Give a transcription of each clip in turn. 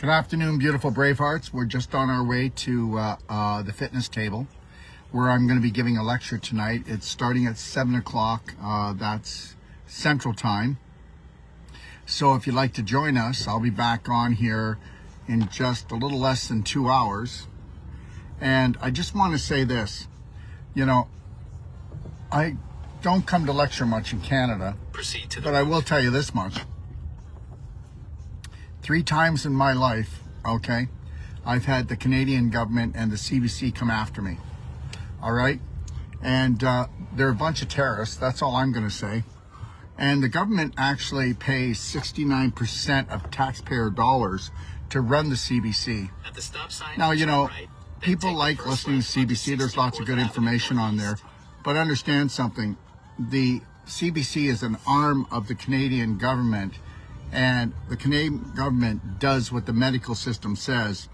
Good afternoon, beautiful Bravehearts. We're just on our way to the fitness table where I'm going to be giving a lecture tonight. It's starting at 7 o'clock. That's Central Time. So if you'd like to join us, I'll be back on here in just a little less than 2 hours. And I just want to say this. You know, I don't come to lecture much in Canada, but I will tell you this much. 3 times in my life, okay, I've had the Canadian government and the CBC come after me, all right? And they're a bunch of terrorists, that's all I'm going to say. And the government actually pays 69% of taxpayer dollars to run the CBC. At the stop sign, now, you know, people like listening to CBC. There's lots of good information on there. But understand something. The CBC is an arm of the Canadian government. And the Canadian government does what the medical system says.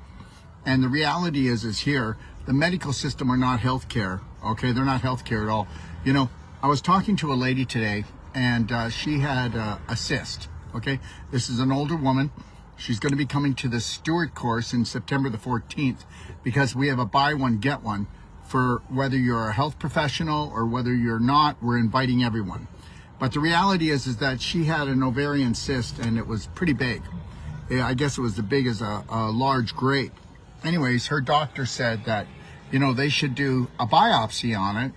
And the reality is here, the medical system are not healthcare, okay? They're not healthcare at all. You know, I was talking to a lady today, and she had a cyst, okay? This is an older woman. She's going to be coming to the Steward course in September the 14th because we have a buy one, get one for whether you're a health professional or whether you're not. We're inviting everyone. But the reality is that she had an ovarian cyst, and it was pretty big. I guess it was as big as a large grape. Anyways, her doctor said that, you know, they should do a biopsy on it.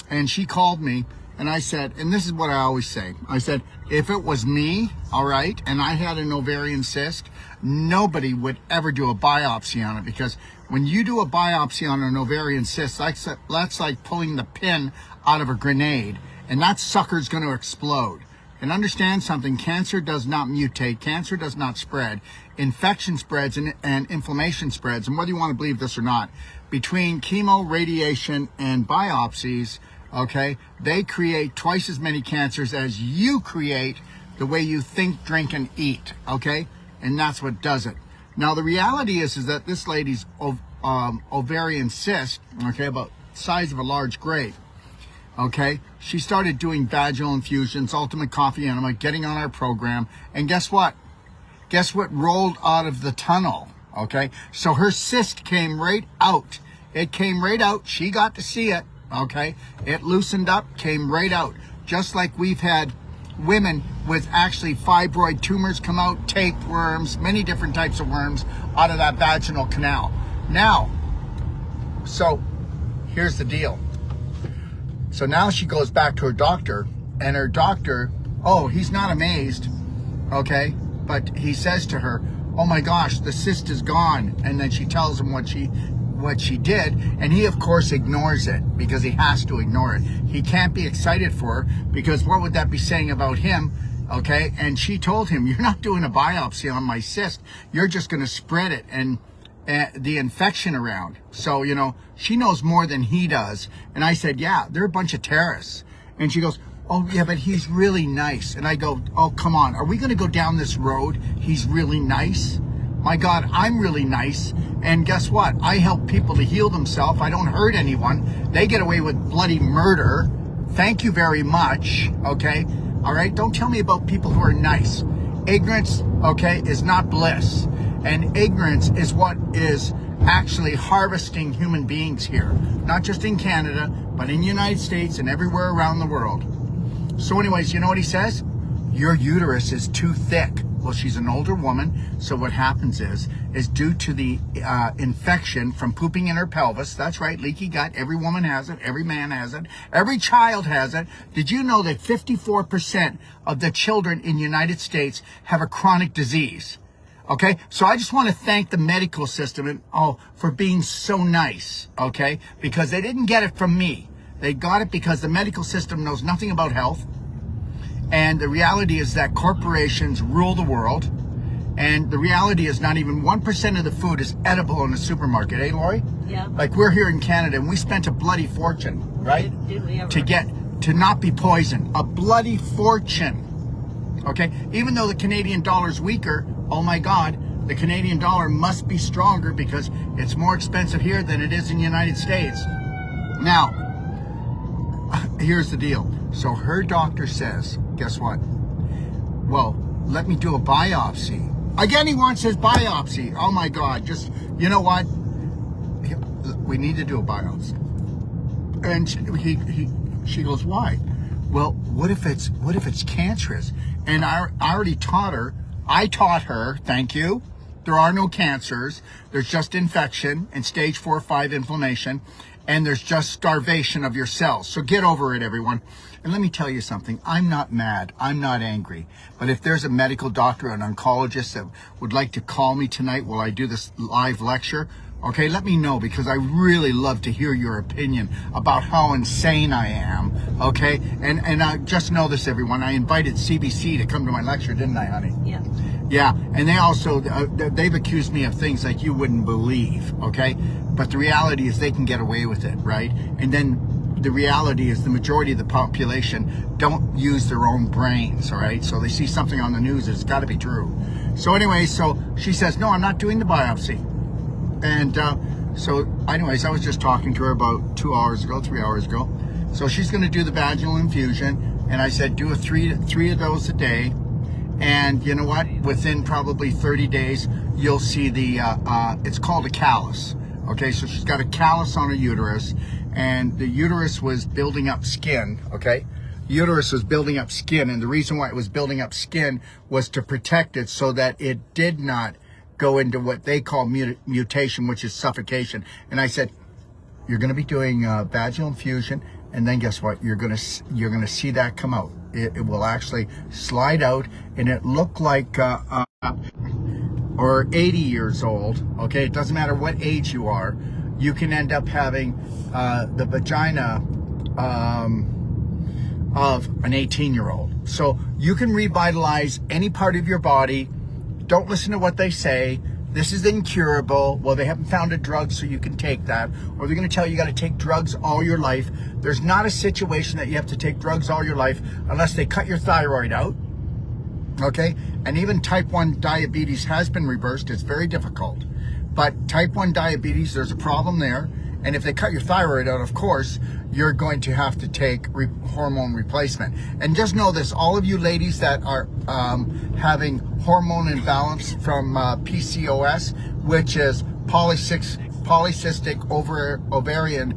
And she called me, and I said, and this is what I always say. I said, if it was me, all right, and I had an ovarian cyst, nobody would ever do a biopsy on it, because when you do a biopsy on an ovarian cyst, that's like pulling the pin out of a grenade. And that sucker's going to explode. And understand something, cancer does not mutate, cancer does not spread. Infection spreads and inflammation spreads. And whether you want to believe this or not, between chemo, radiation, and biopsies, okay, they create twice as many cancers as you create the way you think, drink, and eat, okay? And that's what does it. Now, the reality is that this lady's ovarian cyst, okay, about the size of a large grape, okay, she started doing vaginal infusions, ultimate coffee enema, getting on our program, and guess what? Guess what rolled out of the tunnel, okay? So her cyst came right out. It came right out. She got to see it, okay? It loosened up, came right out. Just like we've had women with actually fibroid tumors come out, tapeworms, many different types of worms out of that vaginal canal. Now, so here's the deal. So now she goes back to her doctor, and her doctor, oh, he's not amazed, okay? But he says to her, oh my gosh, the cyst is gone. And then she tells him what she did, and he of course ignores it because he has to ignore it. He can't be excited for her because what would that be saying about him, okay? And she told him, you're not doing a biopsy on my cyst. You're just going to spread it and the infection around. So, you know, she knows more than he does. And I said, yeah, they're a bunch of terrorists. And she goes, oh yeah, but he's really nice. And I go, oh, come on. Are we going to go down this road? He's really nice. My God, I'm really nice. And guess what? I help people to heal themselves. I don't hurt anyone. They get away with bloody murder. Thank you very much. Okay. All right. Don't tell me about people who are nice. Ignorance, okay, is not bliss. And ignorance is what is actually harvesting human beings here. Not just in Canada, but in the United States and everywhere around the world. So anyways, you know what he says? Your uterus is too thick. Well, she's an older woman, so what happens is due to the infection from pooping in her pelvis, that's right, leaky gut, every woman has it, every man has it, every child has it. Did you know that 54% of the children in the United States have a chronic disease? Okay, so I just want to thank the medical system and for being so nice, okay? Because they didn't get it from me. They got it because the medical system knows nothing about health. And the reality is that corporations rule the world. And the reality is not even 1% of the food is edible in the supermarket, eh, Lori? Yeah. Like we're here in Canada and we spent a bloody fortune, right? Did we ever? To not be poisoned. A bloody fortune. Okay, even though the Canadian dollar's weaker, oh my God, the Canadian dollar must be stronger because it's more expensive here than it is in the United States. Now, here's the deal. So her doctor says, guess what? Well, let me do a biopsy. Again, he wants his biopsy. Oh my God, just, you know what? We need to do a biopsy. And she goes, why? Well, what if it's cancerous? And I already taught her, thank you, there are no cancers, there's just infection and stage 4 or 5 inflammation, and there's just starvation of your cells. So get over it, everyone. And let me tell you something, I'm not mad, I'm not angry, but if there's a medical doctor, an oncologist that would like to call me tonight while I do this live lecture, okay, let me know, because I really love to hear your opinion about how insane I am, okay? And I just know this, everyone. I invited CBC to come to my lecture, didn't I, honey? Yeah. Yeah, and they also, they've accused me of things like you wouldn't believe, okay? But the reality is they can get away with it, right? And then the reality is the majority of the population don't use their own brains, all right? So they see something on the news, it's got to be true. So anyway, so she says, no, I'm not doing the biopsy. And so anyways, I was just talking to her about 3 hours ago. So she's going to do the vaginal infusion. And I said, do three of those a day. And you know what? Within probably 30 days, you'll see the, it's called a callus. Okay, so she's got a callus on her uterus. And the uterus was building up skin, okay? Uterus was building up skin. And the reason why it was building up skin was to protect it so that it did not go into what they call mutation, which is suffocation. And I said, you're going to be doing vaginal infusion, and then guess what? You're going to see that come out. It will actually slide out, and it looked like or 80 years old. Okay, it doesn't matter what age you are. You can end up having the vagina of an 18-year-old. So you can revitalize any part of your body. Don't listen to what they say. This is incurable. Well, they haven't found a drug, so you can take that. Or they're going to tell you got to take drugs all your life. There's not a situation that you have to take drugs all your life unless they cut your thyroid out. Okay? And even type 1 diabetes has been reversed. It's very difficult. But type 1 diabetes, there's a problem there. And if they cut your thyroid out, of course, you're going to have to take hormone replacement. And just know this, all of you ladies that are having hormone imbalance from PCOS, which is polycystic ovarian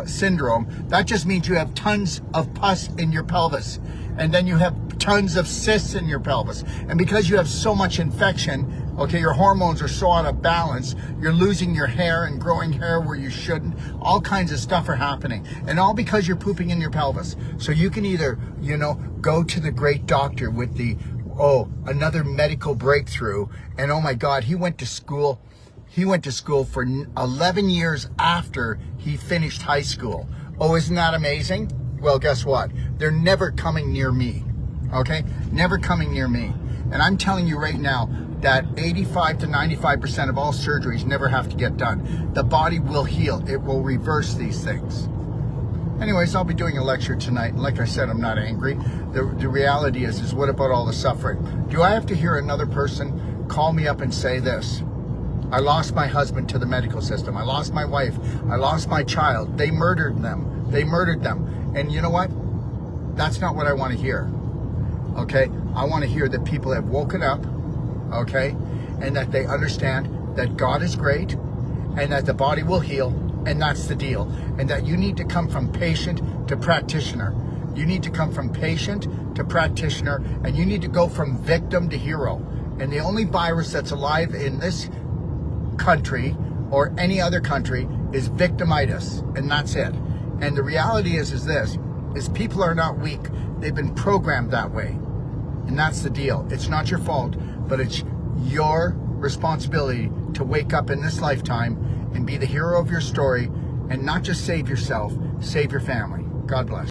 syndrome, that just means you have tons of pus in your pelvis. And then you have tons of cysts in your pelvis. And because you have so much infection, okay, your hormones are so out of balance, you're losing your hair and growing hair where you shouldn't. All kinds of stuff are happening. And all because you're pooping in your pelvis. So you can either, you know, go to the great doctor with the, another medical breakthrough. And oh my God, he went to school. He went to school for 11 years after he finished high school. Oh, isn't that amazing? Well, guess what? They're never coming near me, okay? Never coming near me. And I'm telling you right now that 85 to 95% of all surgeries never have to get done. The body will heal. It will reverse these things. Anyways, I'll be doing a lecture tonight. Like I said, I'm not angry. The reality is what about all the suffering? Do I have to hear another person call me up and say this? I lost my husband to the medical system. I lost my wife. I lost my child. They murdered them. They murdered them. And you know what? That's not what I want to hear. Okay? I want to hear that people have woken up, okay? And that they understand that God is great and that the body will heal, and that's the deal. And that you need to come from patient to practitioner. You need to come from patient to practitioner, and you need to go from victim to hero. And the only virus that's alive in this country or any other country is victimitis, and that's it. And the reality is this, is people are not weak. They've been programmed that way. And that's the deal. It's not your fault, but it's your responsibility to wake up in this lifetime and be the hero of your story and not just save yourself, save your family. God bless.